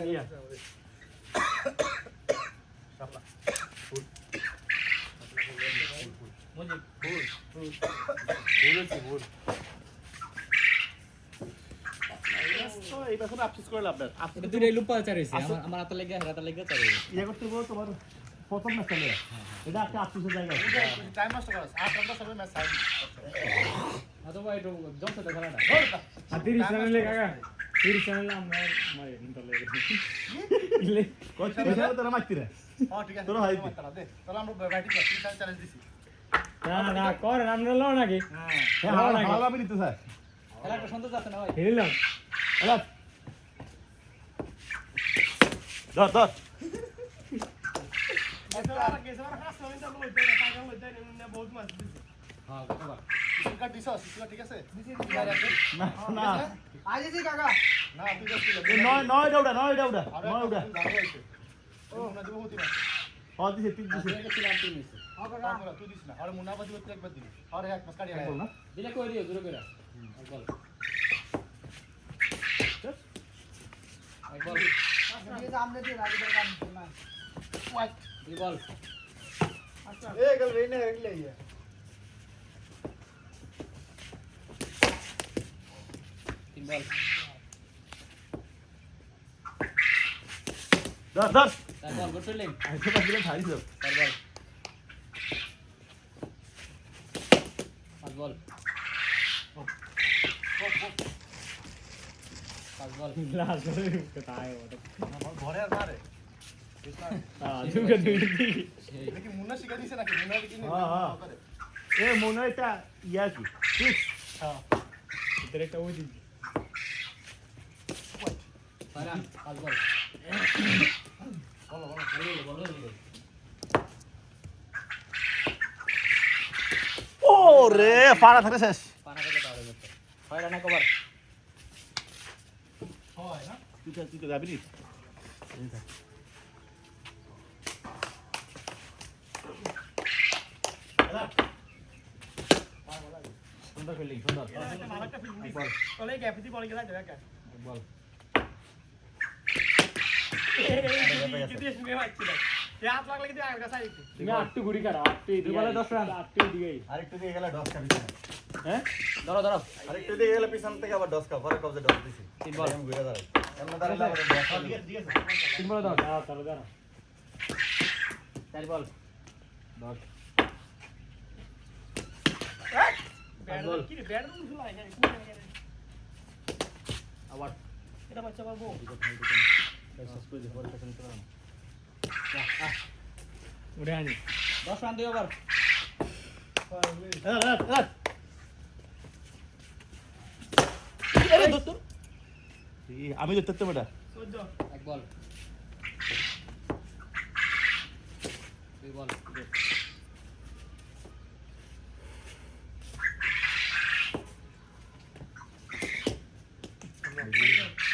নিয়া এই বছর আফসোস করে লাভ নাই। এটা দুইটাই লুপা চারিছে আমার হাতে লেগে চারি ইয়া করতে বল তোমার প্রথম ম্যাচ চলে এটা একটা আফসোসের জায়গা টাইম নষ্ট করছ 8 ঘন্টা সবে ম্যাচ সাইড অথবা এটা জমছে তো খেলাটা আর 30 চ্যানেলে কাকা 30 চ্যানেলে আমরা মাই ইন্টারলে ইলে কোচ হিসেবে তোরা মারতি রে হ্যাঁ ঠিক আছে তোরা হাই দে তাহলে আমরা ব্যাটিং করছি চ্যালেঞ্জ দিছি না কর আমরা লও নাকি হ্যাঁ হালা আমি নিতে স্যার খেলাটা সুন্দর যাচ্ছে না ভাই খেলিলাম হ্যালো ধর হ্যাঁ বাবা স্পিকার দিছস স্পিকার ঠিক আছে না না আইজি কাকা না তুই যাচ্ছিস নয় ডাউডা ও না দিব হতি না হল দিছে তিন দিছে ছিলাম তুই নিছে আমরা তুই দিস না আর মুনাফা দিব তুই একবার দিবি আর এক মাস কাটি বল না দিলে কই দিও দূরে কইরা বল বল সামনে দিয়ে রাজীবের কাম না এই বল এ গল রেনে হইলে ইয়া তিন বল ধর তার বল গুড ফিল্ডিং আইসো পাস দিলে ভাই সব তার বল পাঁচ বল পাঁচ বল লাস্ট কোথায় ওটা ঘরে আর মারে দুটো দুই এটা কি মুন্না শিখা দিছে নাকি মুন্না কি হ্যাঁ এ মনে হয় এটা ইয়া কি ঠিক হ্যাঁ এর একটা ওই দিন ফারান পাঁচ বল বলো বল ও রে ফাড়া থাকে শেষ পানা থেকে তাহলে যেতে হয় রানা কভার হয় না তুই তো যাবি নি সুন্দর ফিল্ডিং সুন্দর একটা ফিল্ম দিছে চলে গ্যাপিতি বল গেলা দেখা বল তুমি আটটু ঘুরি কারা আটটু এই বলে 10 রান আটটু দিকে আরেকটু দিয়ে গেলে 10 খাবি হ্যাঁ ধরো ধরো আরেকটু দিয়ে গেলে পিছন থেকে আবার 10 খাও পরে কবজে 10 দিছি তিন বল আমি ঘুরে দাঁড়াই এমন দাঁড়ালে আবার 10 খাবি তিন বলে দাও তাহলে দাও চার বল দশ আবার এটা বাচ্চা পারবো উঠে আনি 10 রান দিও আবার আমি ধরতে বেটা এক বল দুই বল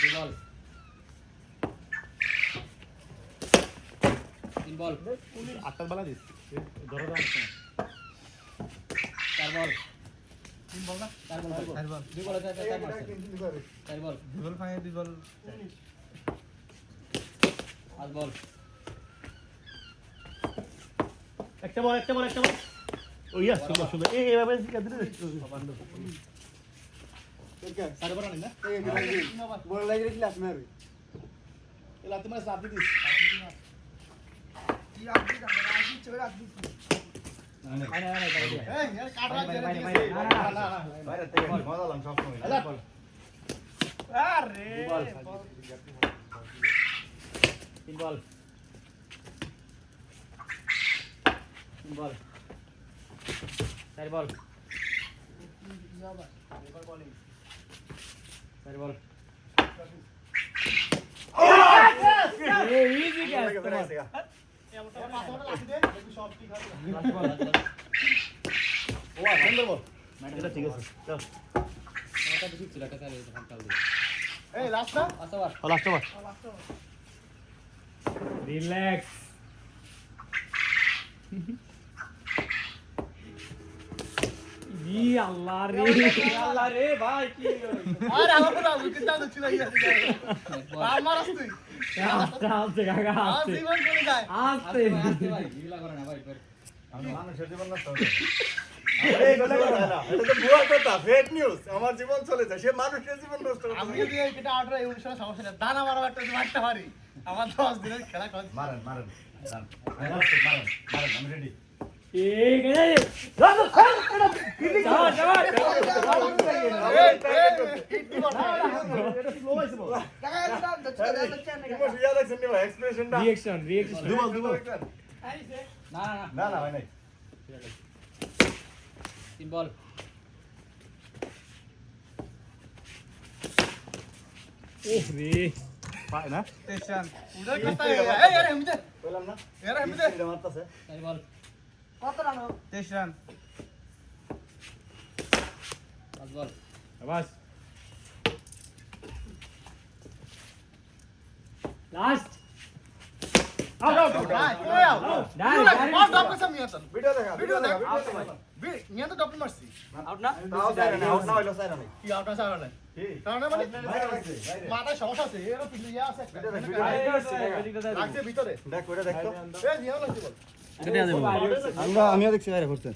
দুই বল তিন বল 8টার বেলা দিস ধরো দাও চার বল তিন বল না চার বল দুই বল চার বল দুই বল ফাইনাল দুই বল পাঁচ বল একটা বল ও ইয়া সুন্দর এইভাবে দিলে সাড়ে বারো না বল লাগিয়ে দিলে আপনি আর এলা তোমার সাথ দিস কি আপনি রাজি চলে রাজি এই यार কাট রাজি বাইরে থেকে মজা লাম সব সময় বল আরে তিন বল চার বল চার বল এই ইজি ক্যাচ সব ঠিক আছে ও সুন্দর বল এটা ঠিক আছে চল একটা বেশি ছিল একটা চালিয়ে তখন চাল দিয়ে এই লাস্ট না আচ্ছা বার লাস্ট ওভার রিল্যাক্স ই আল্লাহ রে আল্লাহ রে ভাই কি আরে আমার না উইকেট দাও ছিল ইয়া আমার আসছে আস্তে আস্তে কাকা আর আস্তে জীবন চলে যায় আস্তে আস্তে ভাই গিলা করে না ভাই মানুষের জীবন নষ্ট হবে। এইগুলো কথা না, এটা তো ভুয়া কথা, fake news। আমার জীবন চলে যায়, সে মানুষের জীবন নষ্ট করতে আমি পারে। যদি এটা আউটার এই অনুষ্ঠানে সমস্যা নেই দানা মারা একটা মারতে পারি আমার 10 দিনের খেলা কর মারেন, মারেন, মারেন, মারেন, আমি ready। এই গেলে যাও যাও এটা slow হয়েছে বল। Emotion ইয়া দেখছেন নি ভাই, expression টা? রিঅ্যাকশন রিঅ্যাকশন দুবল। না না না না, না, হয় নাই। তিন বল ওহ রে পায় না? উড়ার কথা এই আরে আমি দে বললাম না? এরা আমি দে এটা মারতাছে। চার বল কত রান 23 রান পাঁচ বল বাস লাস্ট আউট আউট কই আও আর ডপ কসম নিয়া তো ভিডিও দেখা, ভিডিও দেখ ভিডিও দেখা। নিয়া তো ডপ মারছি আউট না তাও চাইরা না, আউট না হইলো চাইরা নাই। কি আউট আছে আর নাই কি? কারণ মানে বাইরে রাখছে, বাইরে। মাথায় সমস্যা আছে এরা পিছনে ইয়া আছে ভিডিও দেখ, ভিডিও দেখ। লাগছে ভিতরে দেখ, ওইটা দেখ তো। এই নিয়া লাগছে বল আমিও দেখছি বাইরে ঘুরতে।